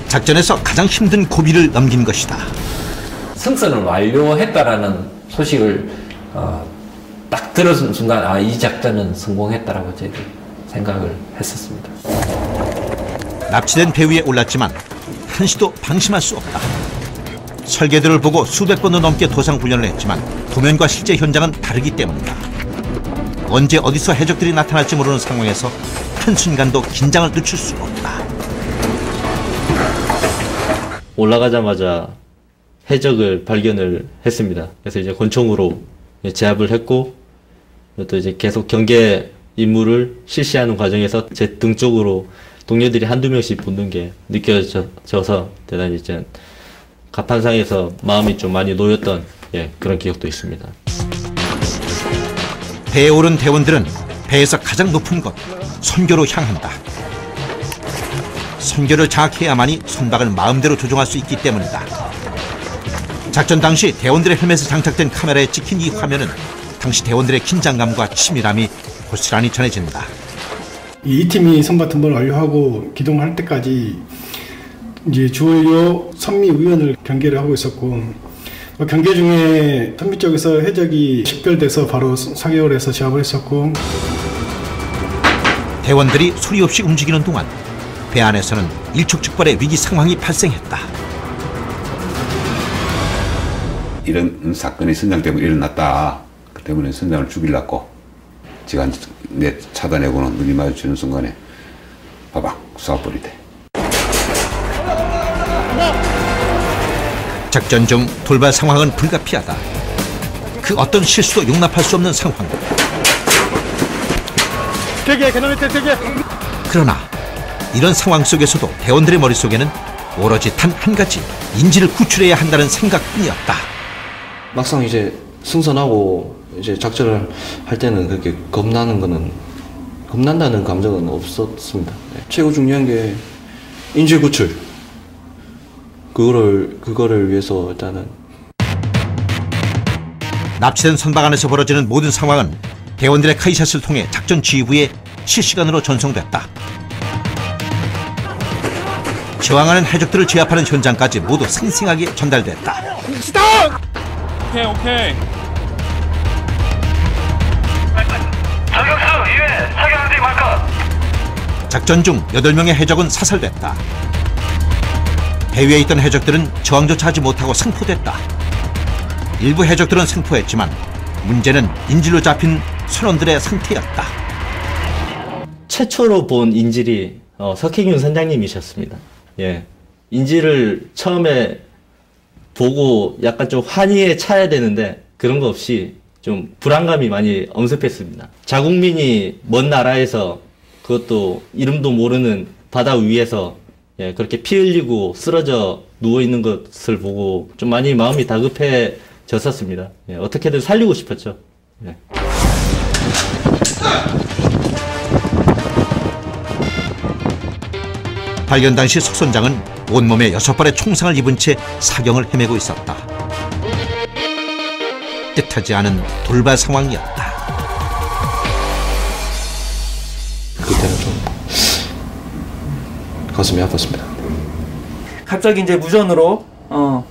작전에서 가장 힘든 고비를 넘긴 것이다. 승선을 완료했다라는 소식을 딱 들었은 순간 이 작전은 성공했다라고 저희들 생각을 했었습니다. 납치된 배 위에 올랐지만 한시도 방심할 수 없다. 설계도를 보고 수백 번도 넘게 도상 훈련을 했지만 도면과 실제 현장은 다르기 때문이다. 언제 어디서 해적들이 나타날지 모르는 상황에서 한순간도 긴장을 늦출 수 없다. 올라가자마자 해적을 발견을 했습니다. 그래서 이제 권총으로 제압을 했고, 또 이제 계속 경계 임무를 실시하는 과정에서 제 등 쪽으로 동료들이 한두 명씩 붙는 게 느껴져서 대단히 이제 갑판상에서 마음이 좀 많이 놓였던 그런 기억도 있습니다. 배에 오른 대원들은 배에서 가장 높은 곳, 선교로 향한다. 선교를 장악해야만이 선박을 마음대로 조종할 수 있기 때문이다. 작전 당시 대원들의 헬멧에 장착된 카메라에 찍힌 이 화면은 당시 대원들의 긴장감과 치밀함이 고스란히 전해진다. 이 팀이 선박 등반을 완료하고 기동할 때까지 이제 주원료 선미 우연을 경계를 하고 있었고, 경계 중에 선미 쪽에서 해적이 식별돼서 바로 사격을 해서 제압을 했었고, 대원들이 소리 없이 움직이는 동안 배 안에서는 일촉즉발의 위기 상황이 발생했다. 이런 사건이 선장 때문에 일어났다. 그 때문에 선장을 죽이려고 지가 내 차단해고는 눈이 마주치는 순간에 바박 쏴버리대. 작전 중 돌발 상황은 불가피하다. 그 어떤 실수도 용납할 수 없는 상황. 그러나 이런 상황 속에서도 대원들의 머릿속에는 오로지 단 한 가지, 인지를 구출해야 한다는 생각뿐이었다. 막상 이제 승선하고 이제 작전을 할 때는 그렇게 겁난다는 감정은 없었습니다. 최고 중요한 게 인질 구출. 그거를 위해서 일단은 납치된 선박 안에서 벌어지는 모든 상황은 대원들의 카이샷을 통해 작전 지휘부에 실시간으로 전송됐다. 저항하는 해적들을 제압하는 현장까지 모두 생생하게 전달됐다. 오케이. 저격수 이외 사격대 마커. 작전 중 8명의 해적은 사살됐다. 배 위에 있던 해적들은 저항조차 하지 못하고 생포됐다. 일부 해적들은 생포했지만 문제는 인질로 잡힌 선원들의 상태였다. 최초로 본 인질이 석혜균 선장님이셨습니다. 인질을 처음에 보고 약간 좀 환희에 차야 되는데 그런 거 없이 좀 불안감이 많이 엄습했습니다. 자국민이 먼 나라에서, 그것도 이름도 모르는 바다 위에서 그렇게 피 흘리고 쓰러져 누워있는 것을 보고 좀 많이 마음이 다급해졌었습니다. 어떻게든 살리고 싶었죠. 발견 당시 석 선장은 온몸에 6발의 총상을 입은 채 사경을 헤매고 있었다. 뜻하지 않은 돌발 상황이었다. 그때는 좀 가슴이 아팠습니다. 갑자기 이제 무전으로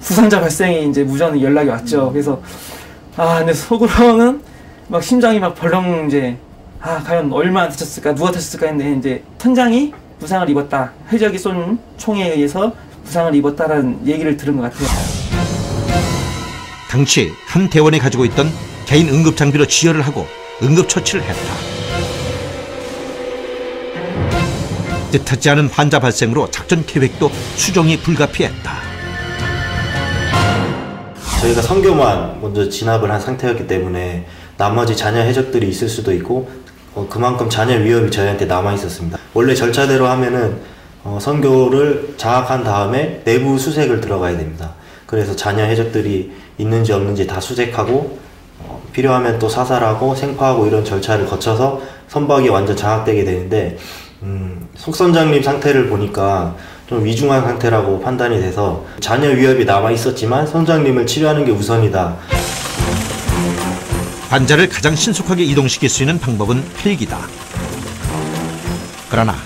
부상자 발생이 이제 무전 연락이 왔죠. 그래서 근데 속으로는 막 심장이 막 벌렁 이제 과연 얼마나 다쳤을까, 누가 다쳤을까 했는데 이제 선장이 부상을 입었다. 해적이 쏜 총에 의해서 부상을 입었다라는 얘기를 들은 것 같아요. 당시 한 대원이 가지고 있던 개인 응급 장비로 지혈을 하고 응급처치를 했다. 뜻하지 않은 환자 발생으로 작전 계획도 수정이 불가피했다. 저희가 선교만 먼저 진압을 한 상태였기 때문에 나머지 잔여 해적들이 있을 수도 있고 그만큼 잔여 위협이 저희한테 남아 있었습니다. 원래 절차대로 하면은 선교를 장악한 다음에 내부 수색을 들어가야 됩니다. 그래서 잔여 해적들이 있는지 없는지 다 수색하고 필요하면 또 사살하고 생포하고 이런 절차를 거쳐서 선박이 완전 장악되게 되는데 석 선장님 상태를 보니까 좀 위중한 상태라고 판단이 돼서 잔여 위협이 남아 있었지만 선장님을 치료하는 게 우선이다. 환자를 가장 신속하게 이동시킬 수 있는 방법은 헬기다. 그러나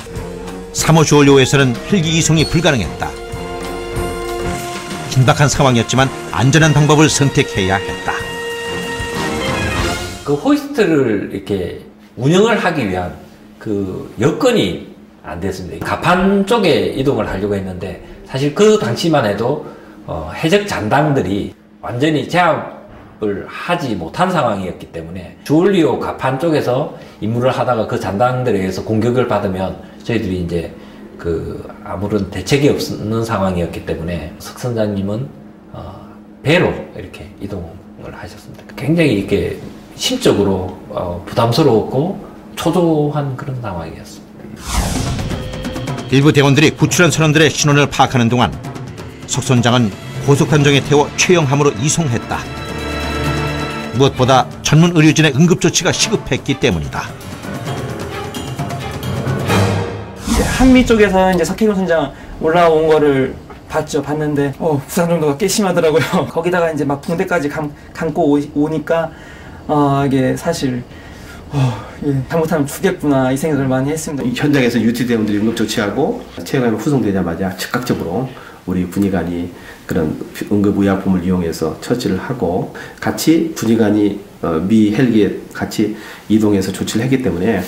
3호 주얼료에서는 헬기 이송이 불가능했다. 긴박한 상황이었지만 안전한 방법을 선택해야 했다. 그 호이스트를 이렇게 운영을 하기 위한 그 여건이 안 됐습니다. 갑판 쪽에 이동을 하려고 했는데 사실 그 당시만 해도 해적 잔당들이 완전히 제압을 하지 못한 상황이었기 때문에 주올리오 가판 쪽에서 임무를 하다가 그 잔당들에 의해서 공격을 받으면 저희들이 이제 아무런 대책이 없는 상황이었기 때문에 석 선장님은 배로 이렇게 이동을 하셨습니다. 굉장히 이렇게 심적으로 부담스러웠고 초조한 그런 상황이었습니다. 일부 대원들이 구출한 선원들의 신원을 파악하는 동안 석 선장은 고속함정에 태워 최영함으로 이송했다. 무엇보다 전문 의료진의 응급조치가 시급했기 때문이다. 한미 쪽에서 이제 석혜균 선장 올라온 거를 봤는데 부상 정도가 꽤 심하더라고요. 거기다가 이제 막 붕대까지 감고 오니까 이게 사실 잘못하면 죽겠구나 이 생각을 많이 했습니다. 현장에서 UT 대원들이 응급조치하고 최영함이 후송되자마자 즉각적으로 우리 군의관이 그런 응급의약품을 이용해서 처치를 하고 같이 군의관이 미 헬기에 같이 이동해서 조치를 했기 때문에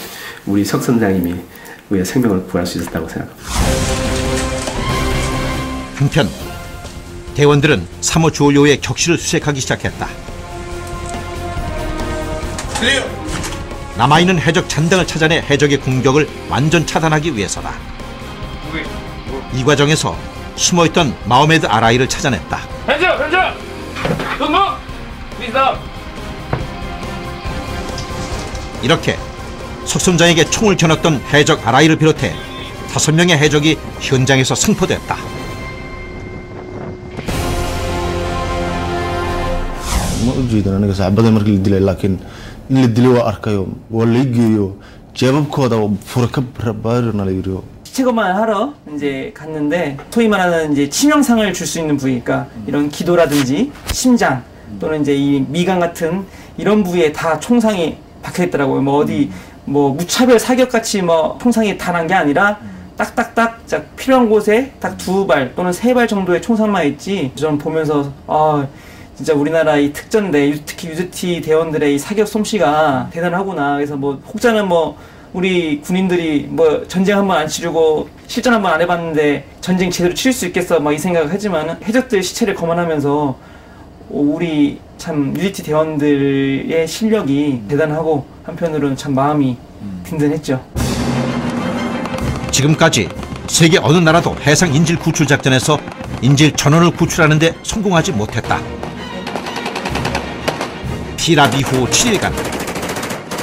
우리 석 선장님이 우리의 생명을 구할 수 있었다고 생각합니다. 한편 대원들은 3호 주올료의 격실을 수색하기 시작했다. 남아있는 해적 잔당을 찾아내 해적의 공격을 완전 차단하기 위해서다. 이 과정에서 숨어있던 마호메드 아라이를 찾아냈다. 이렇게 석 선장에게 총을 겨눴던 해적 아라이를 비롯해 5명의 해적이 현장에서 생포됐다. ma u jeedin aniga saaxiibada markii la dilay laakiin in la dilay waa arkayo waa la geeyo jeebabkooda fura ka rabaarna la yiriyo. 시체검만 하러 이제 갔는데 소위 말하는 이제 치명상을 줄 수 있는 부위, 그러니까 이런 기도라든지 심장 또는 이제 이 미간 같은 이런 부위에 다 총상이 박혀 있더라고요. 뭐 어디 뭐 무차별 사격같이 뭐 총상이 다 난 게 아니라 딱딱딱 필요한 곳에 딱 2발 또는 3발 정도의 총상만 있지. 저는 보면서 진짜 우리나라 이 특전대, 특히 UT 대원들의 이 사격 솜씨가 대단하구나. 그래서 뭐 혹자는 뭐 우리 군인들이 뭐 전쟁 한번 안 치르고 실전 한번 안 해봤는데 전쟁 제대로 치를 수 있겠어 막 이 생각을 하지만 해적들 시체를 검안하면서 우리 참 UT 대원들의 실력이 대단하고 한편으로는 참 마음이 든든했죠. 지금까지 세계 어느 나라도 해상 인질 구출 작전에서 인질 전원을 구출하는 데 성공하지 못했다. 피랍 이후 7일간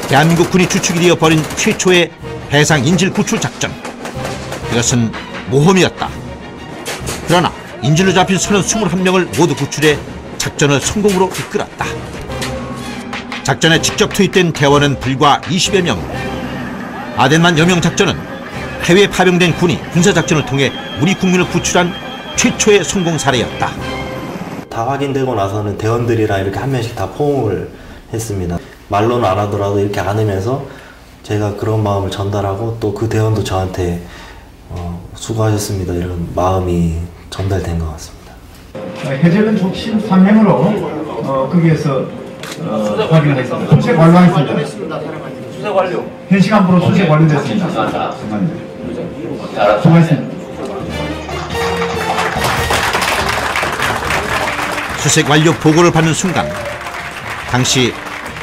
대한민국 군이 주축이 되어 벌인 최초의 해상 인질 구출 작전. 이것은 모험이었다. 그러나 인질로 잡힌 선원 21명을 모두 구출해 작전을 성공으로 이끌었다. 작전에 직접 투입된 대원은 불과 20여 명. 아덴만 여명 작전은 해외에 파병된 군이 군사작전을 통해 우리 국민을 구출한 최초의 성공 사례였다. 다 확인되고 나서는 대원들이랑 이렇게 한 명씩 다 포옹을 했습니다. 말로는 안 하더라도 이렇게 안으면서 제가 그런 마음을 전달하고 또 그 대원도 저한테 수고하셨습니다 이런 마음이 전달된 것 같습니다. 해적은 총 13명으로 거기에서 확인을 했습니다. 수색 완료했습니다. 수색 완료. 현 시간부로 수색 완료됐습니다. 수고하셨습니다. 수색 완료 보고를 받는 순간 당시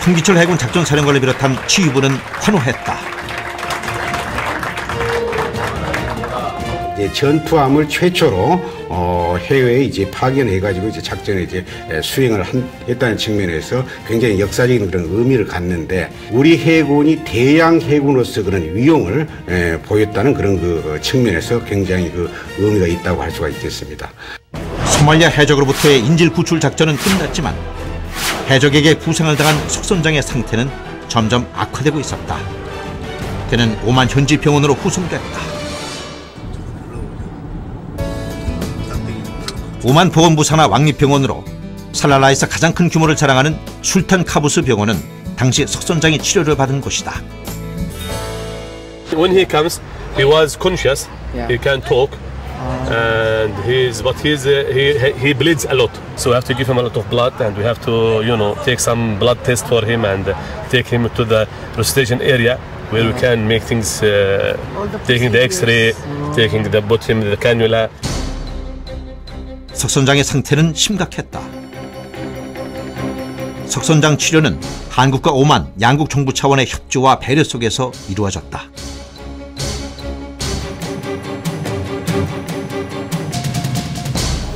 홍기철 해군 작전사령관을 비롯한 지휘부는 환호했다. 이제 전투함을 최초로 해외에 이제 파견해가지고 이제 작전에 이제 수행을 했다는 측면에서 굉장히 역사적인 그런 의미를 갖는데 우리 해군이 대양 해군으로서 그런 위용을 보였다는 그런 그 측면에서 굉장히 그 의미가 있다고 할 수가 있겠습니다. 소말리아 해적으로부터의 인질 구출 작전은 끝났지만 해적에게 부상을 당한 석 선장의 상태는 점점 악화되고 있었다. 그는 오만 현지 병원으로 후송됐다. 오만 보건부 산하 왕립병원으로 살랄라에서 가장 큰 규모를 자랑하는 술탄 카부스 병원은 당시 석 선장이 치료를 받은 곳이다. When he comes, he was conscious. He can talk. And he bleeds a lot, so we have to give him a lot of blood, and we have to take some blood test for him and take him to the resuscitation area where we can make things, taking the X-ray, taking the put him the cannula. 석 선장의 상태는 심각했다. 석 선장 치료는 한국과 오만 양국 정부 차원의 협조와 배려 속에서 이루어졌다.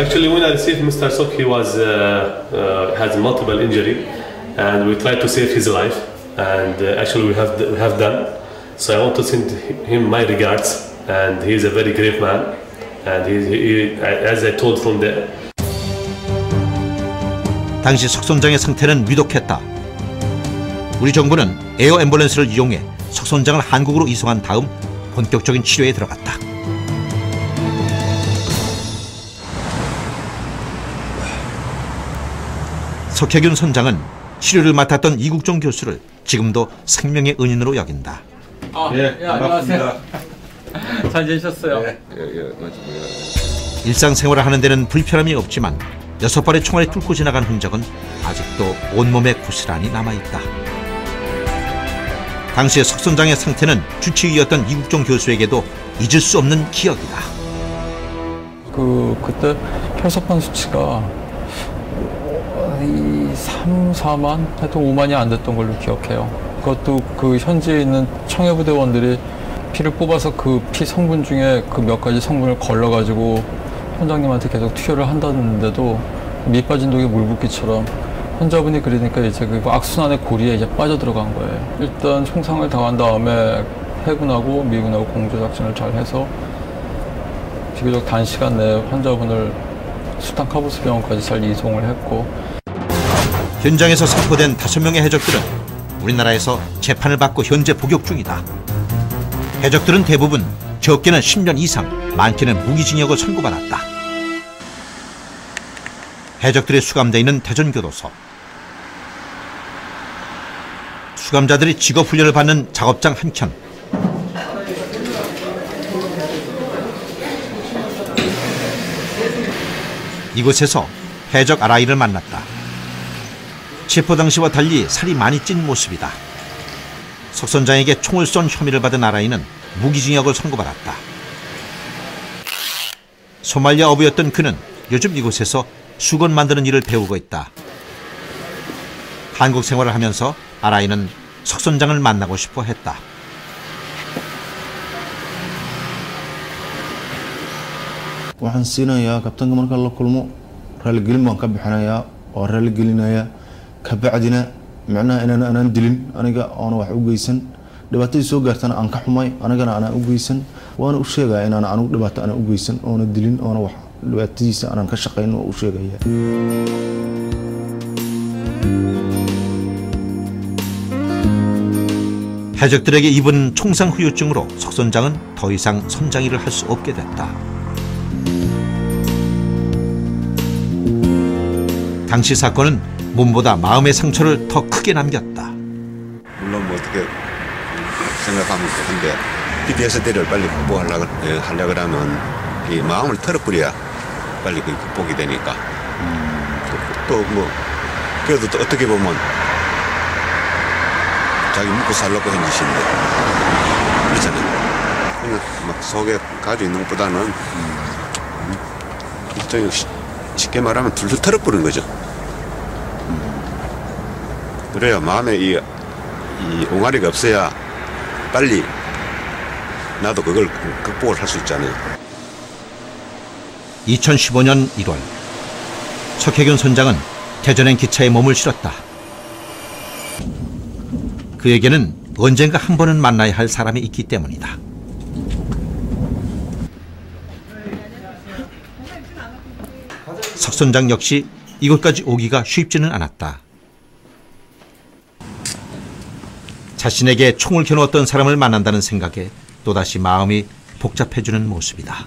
Actually, when I received Mr. Sok, he was has multiple injury, and we tried to save his life. And actually, we have done. So I want to send him my regards. And he is a very great man. And he as I told from there. 당시 석 선장의 상태는 위독했다. 우리 정부는 에어 앰뷸런스를 이용해 석 선장을 한국으로 이송한 다음 본격적인 치료에 들어갔다. 석혜균 선장은 치료를 맡았던 이국종 교수를 지금도 생명의 은인으로 여긴다. 안녕하세요. 잘 지내셨어요? 일상생활을 하는 데는 불편함이 없지만 6발의 총알이 뚫고 지나간 흔적은 아직도 온몸에 고스란히 남아있다. 당시의 석 선장의 상태는 주치의였던 이국종 교수에게도 잊을 수 없는 기억이다. 그때 혈소판 수치가 3, 4만? 하여튼 5만이 안 됐던 걸로 기억해요. 그것도 그 현지에 있는 청해부대원들이 피를 뽑아서 그 피 성분 중에 그 몇 가지 성분을 걸러가지고 원장님한테 계속 투여를 한다는데도 밑 빠진 독에 물 붓기처럼 환자분이 그러니까 이제 그 악순환의 고리에 이제 빠져 들어간 거예요. 일단 총상을 당한 다음에 해군하고 미군하고 공조작전을 잘 해서 비교적 단시간 내에 환자분을 수탄 카보스 병원까지 잘 이송을 했고, 현장에서 선포된 5명의 해적들은 우리나라에서 재판을 받고 현재 복역 중이다. 해적들은 대부분 적게는 10년 이상, 많게는 무기징역을 선고받았다. 해적들이 수감되어 있는 대전교도소. 수감자들이 직업훈련을 받는 작업장 한켠. 이곳에서 해적 아라이를 만났다. 체포 당시와 달리 살이 많이 찐 모습이다. 석 선장에게 총을 쏜 혐의를 받은 아라이는 무기징역을 선고받았다. 소말리아 어부였던 그는 요즘 이곳에서 수건 만드는 일을 배우고 있다. 한국 생활을 하면서 아라이는 석 선장을 만나고 싶어 했다. waxaan siinayaa kabtanka marka la kulmo raaligelin baan ka bixinayaa oo raaligelinayaa kabacdina macnaha inaan dilin aniga oona wax u geysan dhibaatadii soo gaartana aan ka xumay anigana aanan u geysan waana u sheegaya inaan anigu dhibaato aanan u geysan oona dilin oona wax dhibaatadiisa aanan ka shaqayn oo u sheegaya. 해적들에게 입은 총상 후유증으로 석 선장은 더 이상 선장 일을 할 수 없게 됐다. 당시 사건은 몸보다 마음의 상처를 더 크게 남겼다. 물론 뭐 어떻게 생각하면 한데 PTSD를 빨리 극복하려고 하면 이 마음을 털어버려야 빨리 그 극복이 되니까 또 뭐 그래도 또 어떻게 보면 자기 먹고 살려고 한 짓인데 그렇잖아요. 그냥 막 속에 가지고 있는 것보다는 쉽게 말하면 둘둘 털어버리는 거죠. 그래야 마음에 이 옹알이가 없어야 빨리 나도 그걸 극복을 할 수 있잖아요. 2015년 1월 석혜균 선장은 대전행 기차에 몸을 실었다. 그에게는 언젠가 한 번은 만나야 할 사람이 있기 때문이다. 석 선장 역시 이곳까지 오기가 쉽지는 않았다. 자신에게 총을 겨누었던 사람을 만난다는 생각에 또다시 마음이 복잡해지는 모습이다.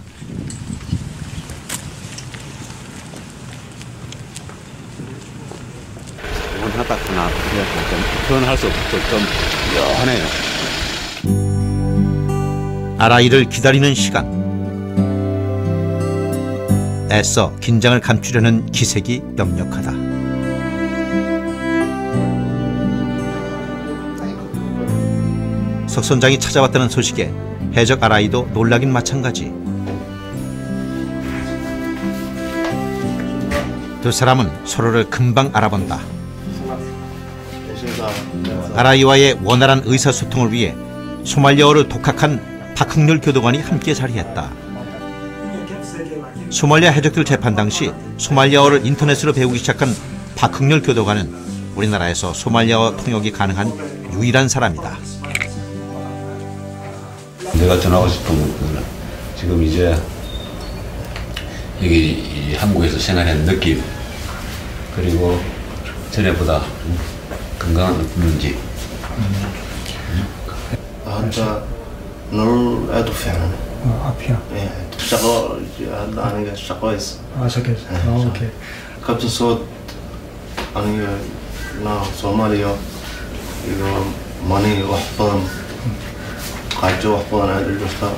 하다 하나 표현할 수 없어 좀 묘하네요. 아라이를 기다리는 시간. 애써 긴장을 감추려는 기색이 역력하다. 석 선장이 찾아왔다는 소식에 해적 아라이도 놀라긴 마찬가지. 두 사람은 서로를 금방 알아본다. 아라이와의 원활한 의사소통을 위해 소말리아어를 독학한 박흥렬 교도관이 함께 자리했다. 소말리아 해적들 재판 당시 소말리아어를 인터넷으로 배우기 시작한 박흥렬 교도관은 우리나라에서 소말리아어 통역이 가능한 유일한 사람이다. 내가 전하고 싶은 거는 지금 이제 여기 한국에서 생활하는 느낌, 그리고 전에보다 건강한 느낌인지. هذا نور أدو فعلا. أبيض. شغال هذا أنا شغال. شكل. أوكي. كابتن صوت أنا نا صوماليا إذا ماني وحبان قاعد وحبان هذا الجثة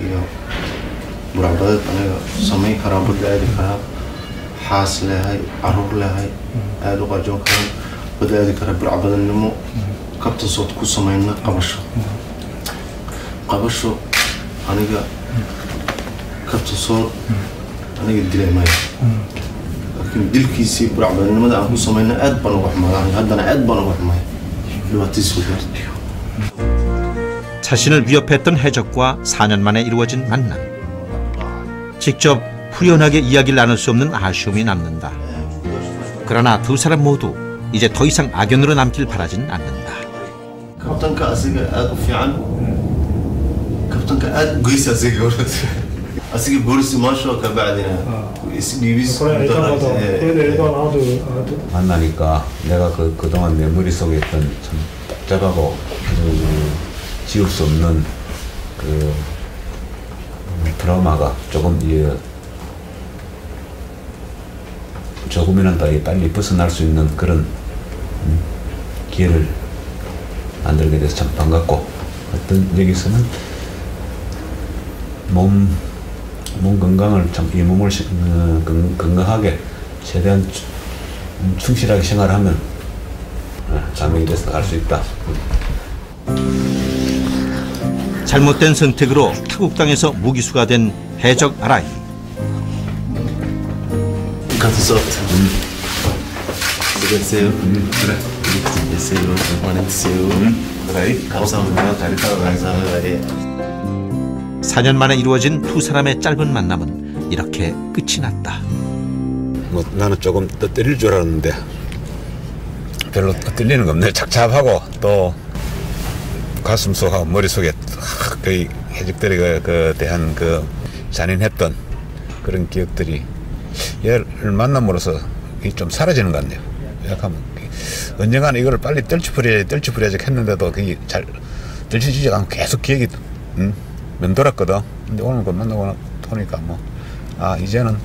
إذا برابط أنا سمي خراب بدأ خراب حاس لهاي عرور لهاي هذا قاعد كان بدأ خراب برابط النمو كابتن صوت كل سمينا قبشو أنا كابتن صوت أنا قد لي ماي لكن دل كيسي برابط النمو ده كل سمينا أد بنروح معاه هذا أنا أد بنروح معاه لواتي سودر. 자신을 위협했던 해적과 4년 만에 이루어진 만남. 직접 후련하게 이야기를 나눌 수 없는 아쉬움이 남는다. 그러나 두 사람 모두 이제 더 이상 악연으로 남길 바라진 않는다. كابتن كأسيق في عن كابتن كأد قيس أسيق أسيق بورس ما شو كبعدنا يبيس 만나니까 내가 그동안 내 머릿속에 있던 참 복잡하고 지울 수 없는 그 트라우마가 조금 조금이라도 빨리 벗어날 수 있는 그런 기회를 만들게 돼서 참 반갑고, 어떤 여기서는 몸 건강을 참 이 몸을 건강하게 최대한 충실하게 생활하면 자명이 돼서 갈 수 있다. 잘못된 선택으로 타국당에서 무기수가 된 해적 아라이. كاتزوت سيو 그래 سيو وانا سيو 그래 감사합니다. 잘 따라가요. 4년 만에 이루어진 두 사람의 짧은 만남은 이렇게 끝이 났다. 뭐 나는 조금 떨릴 줄 알았는데 별로 떨리는 거 없네. 착잡하고 또 가슴속하고 머릿속에 거의 해적들에 대한 그 잔인했던 그런 기억들이 얘를 만남으로써 좀 사라지는 것 같네요. 약간 언젠가는 이걸 빨리 떨치부려야지 했는데도 그게 잘 떨치지지 않고 계속 기억이 맴돌았거든. 근데 오늘 그 만나고 보니까 뭐 이제도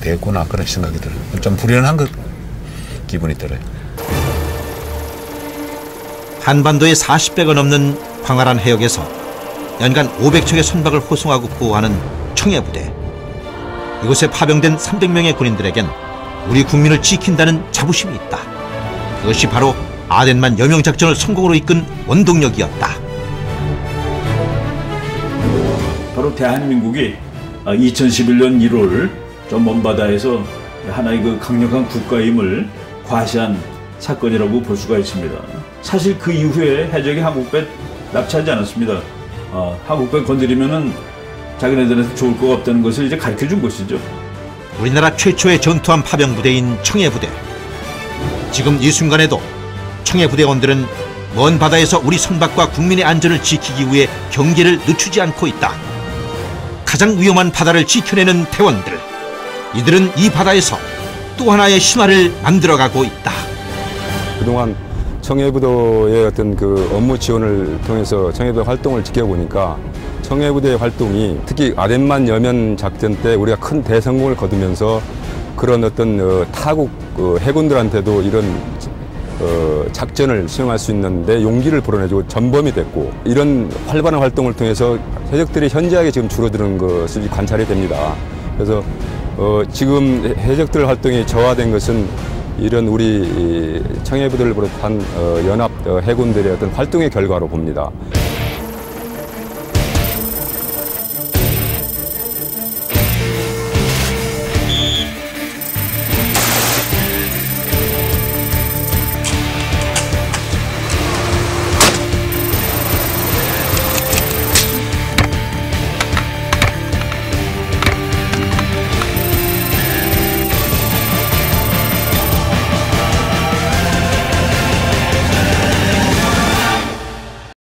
되겠구나 그런 생각이 들어요. 좀 불연한 기분이 들어요. 한반도의 40배가 넘는 광활한 해역에서 연간 500척의 선박을 호송하고 보호하는 청해부대. 이곳에 파병된 300명의 군인들에겐 우리 국민을 지킨다는 자부심이 있다. 그것이 바로 아덴만 여명작전을 성공으로 이끈 원동력이었다. 바로 대한민국이 2011년 1월 저 먼 바다에서 하나의 그 강력한 국가임을 과시한 사건이라고 볼 수가 있습니다. 사실 그 이후에 해적이 한국배 납치하지 않았습니다. 한국배 건드리면은 자기네들한테 좋을 거 없다는 것을 이제 가르쳐 준 것이죠. 우리나라 최초의 전투함 파병 부대인 청해부대. 지금 이 순간에도 청해부대원들은 먼 바다에서 우리 선박과 국민의 안전을 지키기 위해 경계를 늦추지 않고 있다. 가장 위험한 바다를 지켜내는 대원들. 이들은 이 바다에서 또 하나의 신화를 만들어가고 있다. 그동안 청해부대의 어떤 그 업무 지원을 통해서 청해부대 활동을 지켜보니까 청해부대의 활동이 특히 아덴만 여면 작전 때 우리가 큰 대성공을 거두면서 그런 어떤 타국 해군들한테도 이런 작전을 수행할 수 있는데 용기를 불어내주고 전범이 됐고, 이런 활발한 활동을 통해서 해적들이 현저하게 지금 줄어드는 것을 관찰이 됩니다. 그래서 지금 해적들 활동이 저하된 것은 이런 우리 청해부대를 비롯한 연합 해군들의 어떤 활동의 결과로 봅니다.